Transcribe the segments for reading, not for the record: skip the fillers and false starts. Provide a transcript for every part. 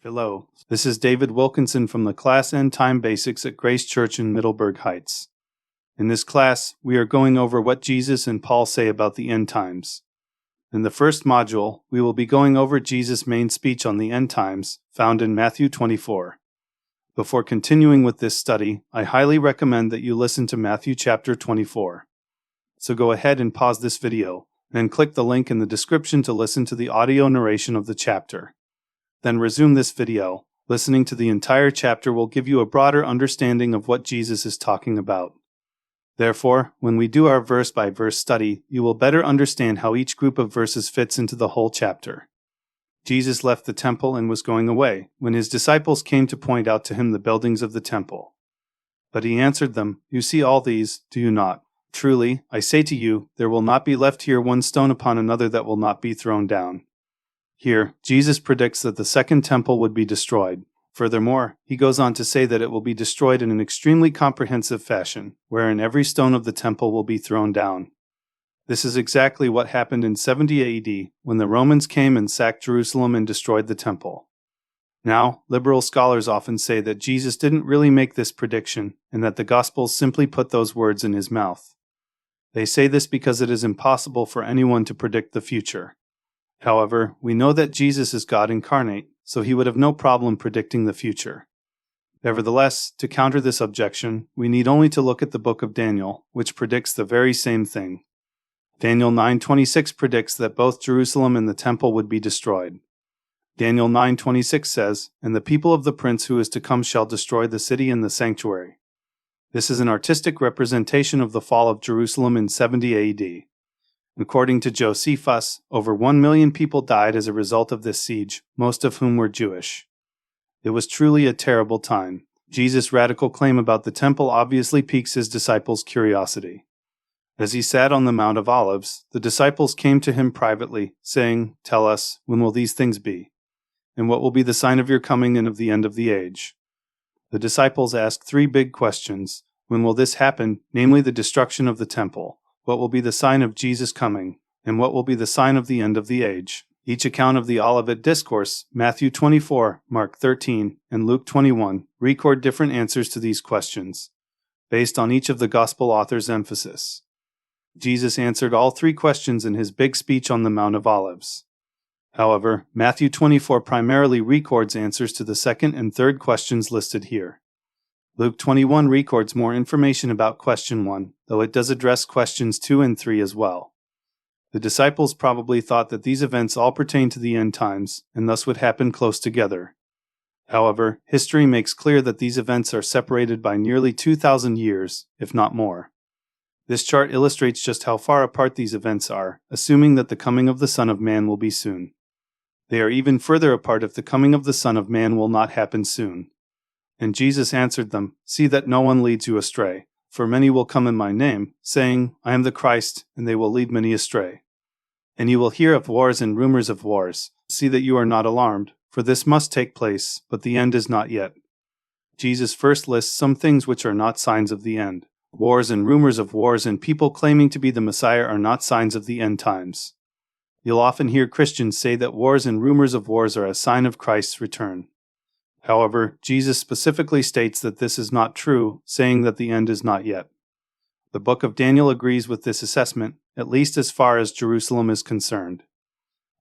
Hello, this is David Wilkinson from the class End Time Basics at Grace Church in Middleburg Heights. In this class, we are going over what Jesus and Paul say about the end times. In the first module, we will be going over Jesus' main speech on the end times, found in Matthew 24. Before continuing with this study, I highly recommend that you listen to Matthew chapter 24. So go ahead and pause this video, and click the link in the description to listen to the audio narration of the chapter. Then resume this video. Listening to the entire chapter will give you a broader understanding of what Jesus is talking about. Therefore, when we do our verse-by-verse study, you will better understand how each group of verses fits into the whole chapter. Jesus left the temple and was going away, when his disciples came to point out to him the buildings of the temple. But he answered them, "You see all these, do you not? Truly, I say to you, there will not be left here one stone upon another that will not be thrown down." Here, Jesus predicts that the second temple would be destroyed. Furthermore, he goes on to say that it will be destroyed in an extremely comprehensive fashion, wherein every stone of the temple will be thrown down. This is exactly what happened in 70 AD, when the Romans came and sacked Jerusalem and destroyed the temple. Now, liberal scholars often say that Jesus didn't really make this prediction, and that the Gospels simply put those words in his mouth. They say this because it is impossible for anyone to predict the future. However, we know that Jesus is God incarnate, so he would have no problem predicting the future. Nevertheless, to counter this objection, we need only to look at the book of Daniel, which predicts the very same thing. Daniel 9:26 predicts that both Jerusalem and the temple would be destroyed. Daniel 9:26 says, "And the people of the prince who is to come shall destroy the city and the sanctuary." This is an artistic representation of the fall of Jerusalem in 70 AD. According to Josephus, over 1 million people died as a result of this siege, most of whom were Jewish. It was truly a terrible time. Jesus' radical claim about the temple obviously piques his disciples' curiosity. As he sat on the Mount of Olives, the disciples came to him privately, saying, "Tell us, when will these things be? And what will be the sign of your coming and of the end of the age?" The disciples asked three big questions. When will this happen, namely the destruction of the temple? What will be the sign of Jesus' coming? And what will be the sign of the end of the age? Each account of the Olivet Discourse, Matthew 24, Mark 13, and Luke 21, record different answers to these questions, based on each of the Gospel authors' emphasis. Jesus answered all three questions in his big speech on the Mount of Olives. However, Matthew 24 primarily records answers to the second and third questions listed here. Luke 21 records more information about question 1, though it does address questions 2 and 3 as well. The disciples probably thought that these events all pertain to the end times, and thus would happen close together. However, history makes clear that these events are separated by nearly 2,000 years, if not more. This chart illustrates just how far apart these events are, assuming that the coming of the Son of Man will be soon. They are even further apart if the coming of the Son of Man will not happen soon. And Jesus answered them, "See that no one leads you astray. For many will come in my name, saying, 'I am the Christ,' and they will lead many astray. And you will hear of wars and rumors of wars. See that you are not alarmed, for this must take place, but the end is not yet." Jesus first lists some things which are not signs of the end. Wars and rumors of wars and people claiming to be the Messiah are not signs of the end times. You'll often hear Christians say that wars and rumors of wars are a sign of Christ's return. However, Jesus specifically states that this is not true, saying that the end is not yet. The book of Daniel agrees with this assessment, at least as far as Jerusalem is concerned.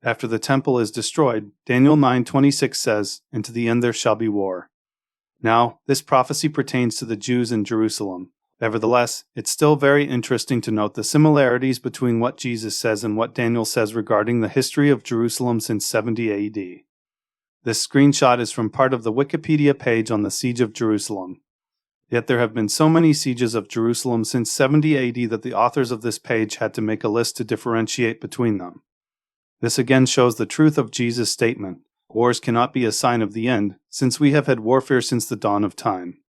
After the temple is destroyed, Daniel 9:26 says, "And to the end there shall be war." Now, this prophecy pertains to the Jews in Jerusalem. Nevertheless, it's still very interesting to note the similarities between what Jesus says and what Daniel says regarding the history of Jerusalem since 70 AD. This screenshot is from part of the Wikipedia page on the siege of Jerusalem. Yet there have been so many sieges of Jerusalem since 70 AD that the authors of this page had to make a list to differentiate between them. This again shows the truth of Jesus' statement, "Wars cannot be a sign of the end, since we have had warfare since the dawn of time."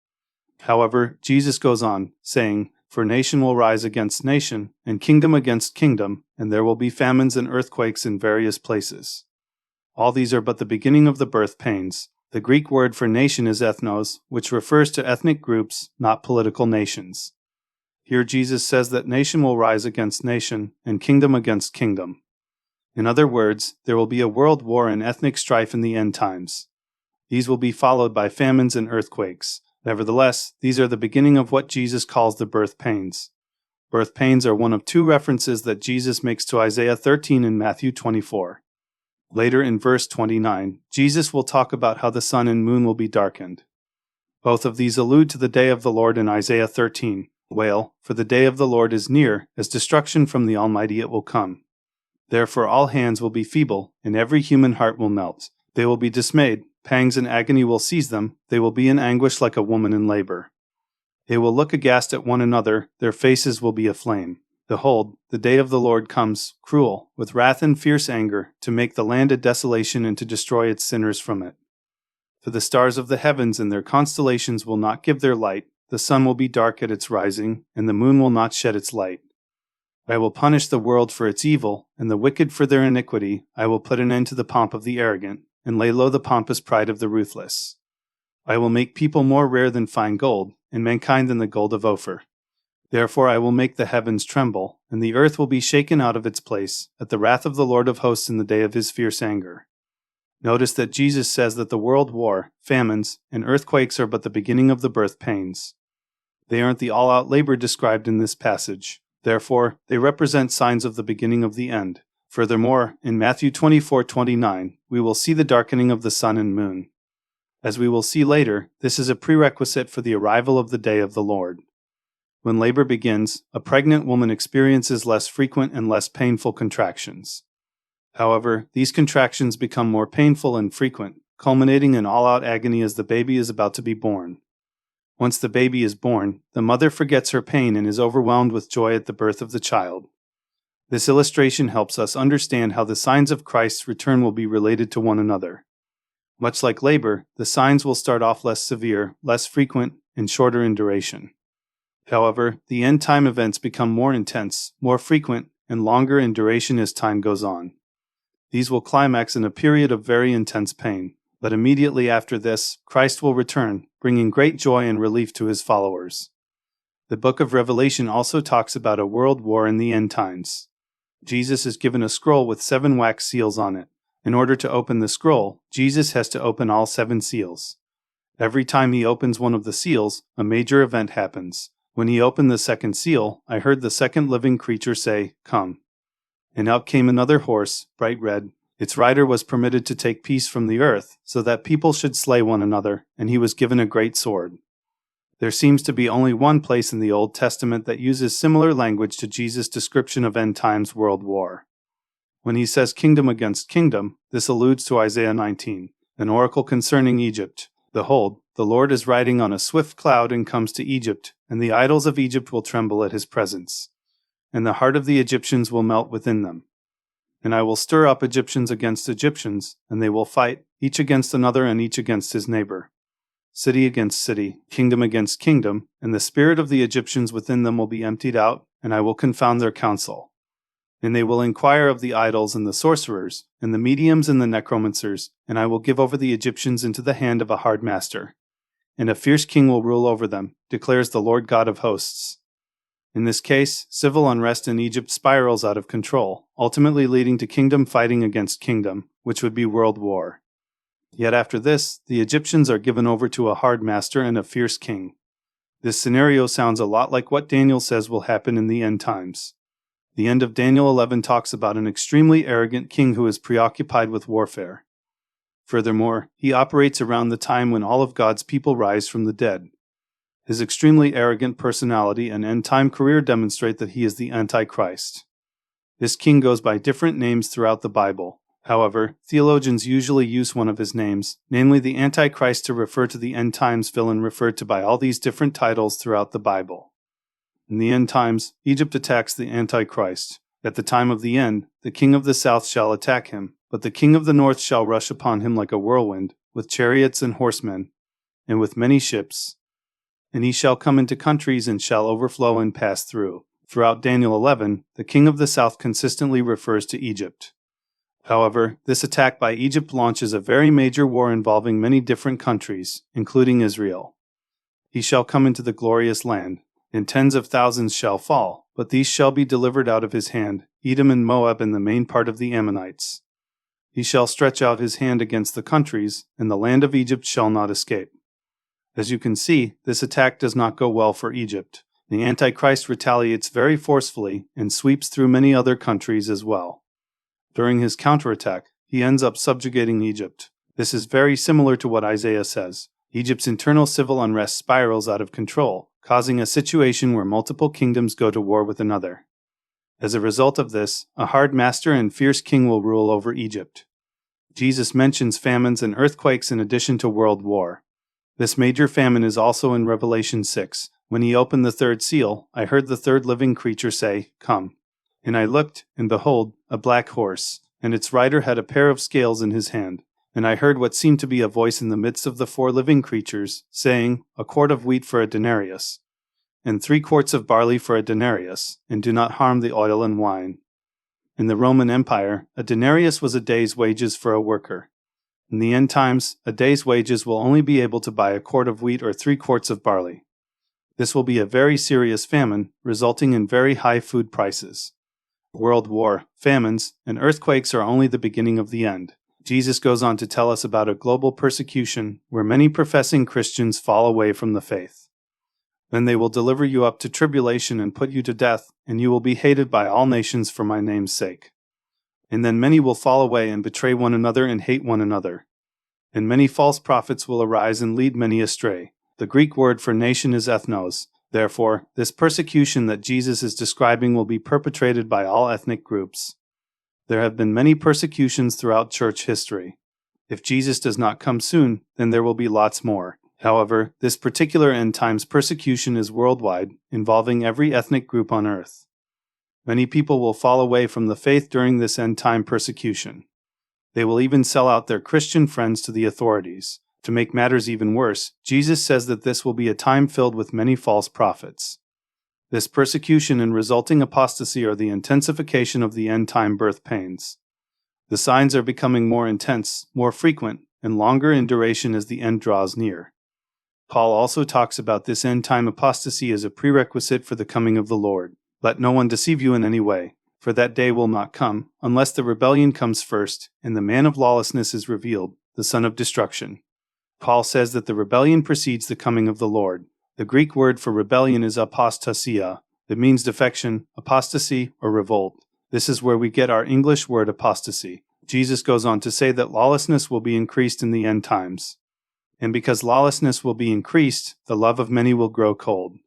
However, Jesus goes on, saying, "For nation will rise against nation, and kingdom against kingdom, and there will be famines and earthquakes in various places. All these are but the beginning of the birth pains." The Greek word for nation is ethnos, which refers to ethnic groups, not political nations. Here Jesus says that nation will rise against nation, and kingdom against kingdom. In other words, there will be a world war and ethnic strife in the end times. These will be followed by famines and earthquakes. Nevertheless, these are the beginning of what Jesus calls the birth pains. Birth pains are one of two references that Jesus makes to Isaiah 13 and Matthew 24. Later in verse 29, Jesus will talk about how the sun and moon will be darkened. Both of these allude to the day of the Lord in Isaiah 13. Wail, for the day of the Lord is near, as destruction from the Almighty it will come. Therefore all hands will be feeble, and every human heart will melt. They will be dismayed, pangs and agony will seize them, they will be in anguish like a woman in labor. They will look aghast at one another, their faces will be aflame. Behold, the day of the Lord comes, cruel, with wrath and fierce anger, to make the land a desolation and to destroy its sinners from it. For the stars of the heavens and their constellations will not give their light, the sun will be dark at its rising, and the moon will not shed its light. I will punish the world for its evil, and the wicked for their iniquity. I will put an end to the pomp of the arrogant, and lay low the pompous pride of the ruthless. I will make people more rare than fine gold, and mankind than the gold of Ophir. Therefore I will make the heavens tremble, and the earth will be shaken out of its place, at the wrath of the Lord of hosts in the day of his fierce anger. Notice that Jesus says that the world war, famines, and earthquakes are but the beginning of the birth pains. They aren't the all-out labor described in this passage. Therefore, they represent signs of the beginning of the end. Furthermore, in Matthew 24:29, we will see the darkening of the sun and moon. As we will see later, this is a prerequisite for the arrival of the day of the Lord. When labor begins, a pregnant woman experiences less frequent and less painful contractions. However, these contractions become more painful and frequent, culminating in all-out agony as the baby is about to be born. Once the baby is born, the mother forgets her pain and is overwhelmed with joy at the birth of the child. This illustration helps us understand how the signs of Christ's return will be related to one another. Much like labor, the signs will start off less severe, less frequent, and shorter in duration. However, the end-time events become more intense, more frequent, and longer in duration as time goes on. These will climax in a period of very intense pain, but immediately after this, Christ will return, bringing great joy and relief to his followers. The book of Revelation also talks about a world war in the end times. Jesus is given a scroll with 7 wax seals on it. In order to open the scroll, Jesus has to open all 7 seals. Every time he opens one of the seals, a major event happens. When he opened the second seal, I heard the second living creature say, "Come." And out came another horse, bright red. Its rider was permitted to take peace from the earth, so that people should slay one another, and he was given a great sword. There seems to be only one place in the Old Testament that uses similar language to Jesus' description of end times world war. When he says kingdom against kingdom, this alludes to Isaiah 19, an oracle concerning Egypt. Behold, the Lord is riding on a swift cloud and comes to Egypt, and the idols of Egypt will tremble at his presence. And the heart of the Egyptians will melt within them. And I will stir up Egyptians against Egyptians, and they will fight, each against another and each against his neighbor. City against city, kingdom against kingdom, and the spirit of the Egyptians within them will be emptied out, and I will confound their counsel. And they will inquire of the idols and the sorcerers, and the mediums and the necromancers, and I will give over the Egyptians into the hand of a hard master. And a fierce king will rule over them, declares the Lord God of hosts. In this case, civil unrest in Egypt spirals out of control, ultimately leading to kingdom fighting against kingdom, which would be world war. Yet after this, the Egyptians are given over to a hard master and a fierce king. This scenario sounds a lot like what Daniel says will happen in the end times. The end of Daniel 11 talks about an extremely arrogant king who is preoccupied with warfare. Furthermore, he operates around the time when all of God's people rise from the dead. His extremely arrogant personality and end-time career demonstrate that he is the Antichrist. This king goes by different names throughout the Bible. However, theologians usually use one of his names, namely the Antichrist, to refer to the end times villain referred to by all these different titles throughout the Bible. In the end times, Egypt attacks the Antichrist. At the time of the end, the king of the south shall attack him, but the king of the north shall rush upon him like a whirlwind, with chariots and horsemen, and with many ships. And he shall come into countries and shall overflow and pass through. Throughout Daniel 11, the king of the south consistently refers to Egypt. However, this attack by Egypt launches a very major war involving many different countries, including Israel. He shall come into the glorious land, and tens of thousands shall fall, but these shall be delivered out of his hand, Edom and Moab and the main part of the Ammonites. He shall stretch out his hand against the countries, and the land of Egypt shall not escape. As you can see, this attack does not go well for Egypt. The Antichrist retaliates very forcefully and sweeps through many other countries as well. During his counterattack, he ends up subjugating Egypt. This is very similar to what Isaiah says. Egypt's internal civil unrest spirals out of control, causing a situation where multiple kingdoms go to war with another. As a result of this, a hard master and fierce king will rule over Egypt. Jesus mentions famines and earthquakes in addition to world war. This major famine is also in Revelation 6. When he opened the third seal, I heard the third living creature say, "Come." And I looked, and behold, a black horse, and its rider had a pair of scales in his hand. And I heard what seemed to be a voice in the midst of the four living creatures, saying, "A quart of wheat for a denarius, and 3 quarts of barley for a denarius, and do not harm the oil and wine." In the Roman Empire, a denarius was a day's wages for a worker. In the end times, a day's wages will only be able to buy a quart of wheat or 3 quarts of barley. This will be a very serious famine, resulting in very high food prices. World war, famines, and earthquakes are only the beginning of the end. Jesus goes on to tell us about a global persecution where many professing Christians fall away from the faith. Then they will deliver you up to tribulation and put you to death, and you will be hated by all nations for my name's sake. And then many will fall away and betray one another and hate one another. And many false prophets will arise and lead many astray. The Greek word for nation is ethnos. Therefore, this persecution that Jesus is describing will be perpetrated by all ethnic groups. There have been many persecutions throughout church history. If Jesus does not come soon, then there will be lots more. However, this particular end times persecution is worldwide, involving every ethnic group on earth. Many people will fall away from the faith during this end time persecution. They will even sell out their Christian friends to the authorities. To make matters even worse, Jesus says that this will be a time filled with many false prophets. This persecution and resulting apostasy are the intensification of the end-time birth pains. The signs are becoming more intense, more frequent, and longer in duration as the end draws near. Paul also talks about this end-time apostasy as a prerequisite for the coming of the Lord. Let no one deceive you in any way, for that day will not come, unless the rebellion comes first, and the man of lawlessness is revealed, the son of destruction. Paul says that the rebellion precedes the coming of the Lord. The Greek word for rebellion is apostasia. It means defection, apostasy, or revolt. This is where we get our English word apostasy. Jesus goes on to say that lawlessness will be increased in the end times. And because lawlessness will be increased, the love of many will grow cold.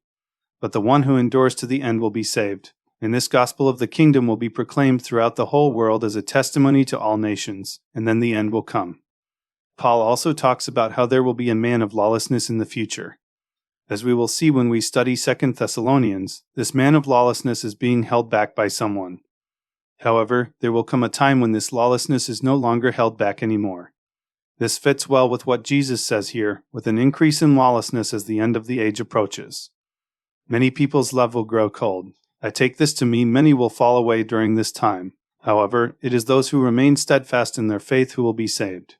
But the one who endures to the end will be saved. And this gospel of the kingdom will be proclaimed throughout the whole world as a testimony to all nations, and then the end will come. Paul also talks about how there will be a man of lawlessness in the future. As we will see when we study 2 Thessalonians, this man of lawlessness is being held back by someone. However, there will come a time when this lawlessness is no longer held back anymore. This fits well with what Jesus says here, with an increase in lawlessness as the end of the age approaches. Many people's love will grow cold. I take this to mean many will fall away during this time. However, it is those who remain steadfast in their faith who will be saved.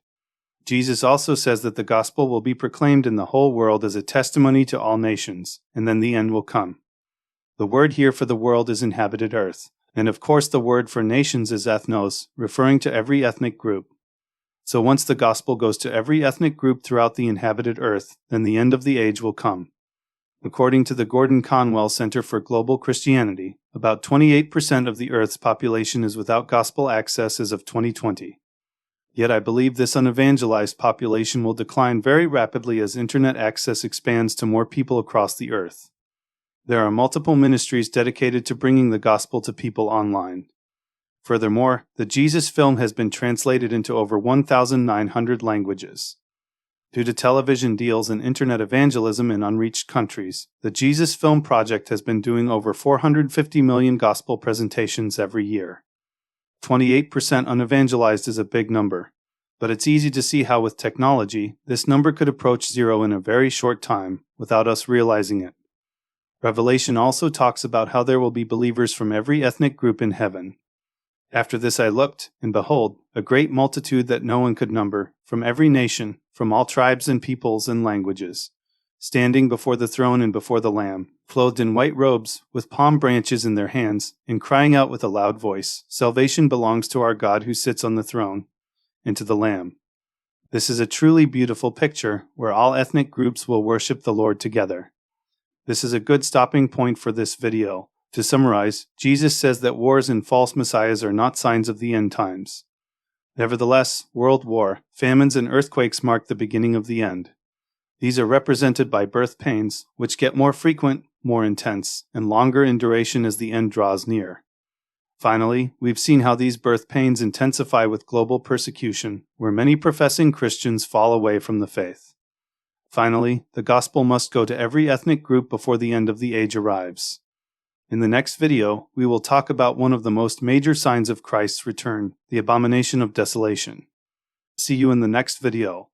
Jesus also says that the gospel will be proclaimed in the whole world as a testimony to all nations, and then the end will come. The word here for the world is inhabited earth, and of course the word for nations is ethnos, referring to every ethnic group. So once the gospel goes to every ethnic group throughout the inhabited earth, then the end of the age will come. According to the Gordon Conwell Center for Global Christianity, about 28% of the earth's population is without gospel access as of 2020. Yet I believe this unevangelized population will decline very rapidly as internet access expands to more people across the earth. There are multiple ministries dedicated to bringing the gospel to people online. Furthermore, the Jesus film has been translated into over 1,900 languages. Due to television deals and internet evangelism in unreached countries, the Jesus Film Project has been doing over 450 million gospel presentations every year. 28% unevangelized is a big number, but it's easy to see how with technology, this number could approach zero in a very short time without us realizing it. Revelation also talks about how there will be believers from every ethnic group in heaven. After this I looked, and behold, a great multitude that no one could number, from every nation, from all tribes and peoples and languages, standing before the throne and before the Lamb, clothed in white robes, with palm branches in their hands, and crying out with a loud voice, "Salvation belongs to our God who sits on the throne, into the Lamb. This is a truly beautiful picture where all ethnic groups will worship the Lord together. This is a good stopping point for this video. To summarize, Jesus says that wars and false messiahs are not signs of the end times. Nevertheless, world war, famines, and earthquakes mark the beginning of the end. These are represented by birth pains, which get more frequent, more intense, and longer in duration as the end draws near. Finally, we've seen how these birth pains intensify with global persecution, where many professing Christians fall away from the faith. Finally, the gospel must go to every ethnic group before the end of the age arrives. In the next video, we will talk about one of the most major signs of Christ's return, the abomination of desolation. See you in the next video.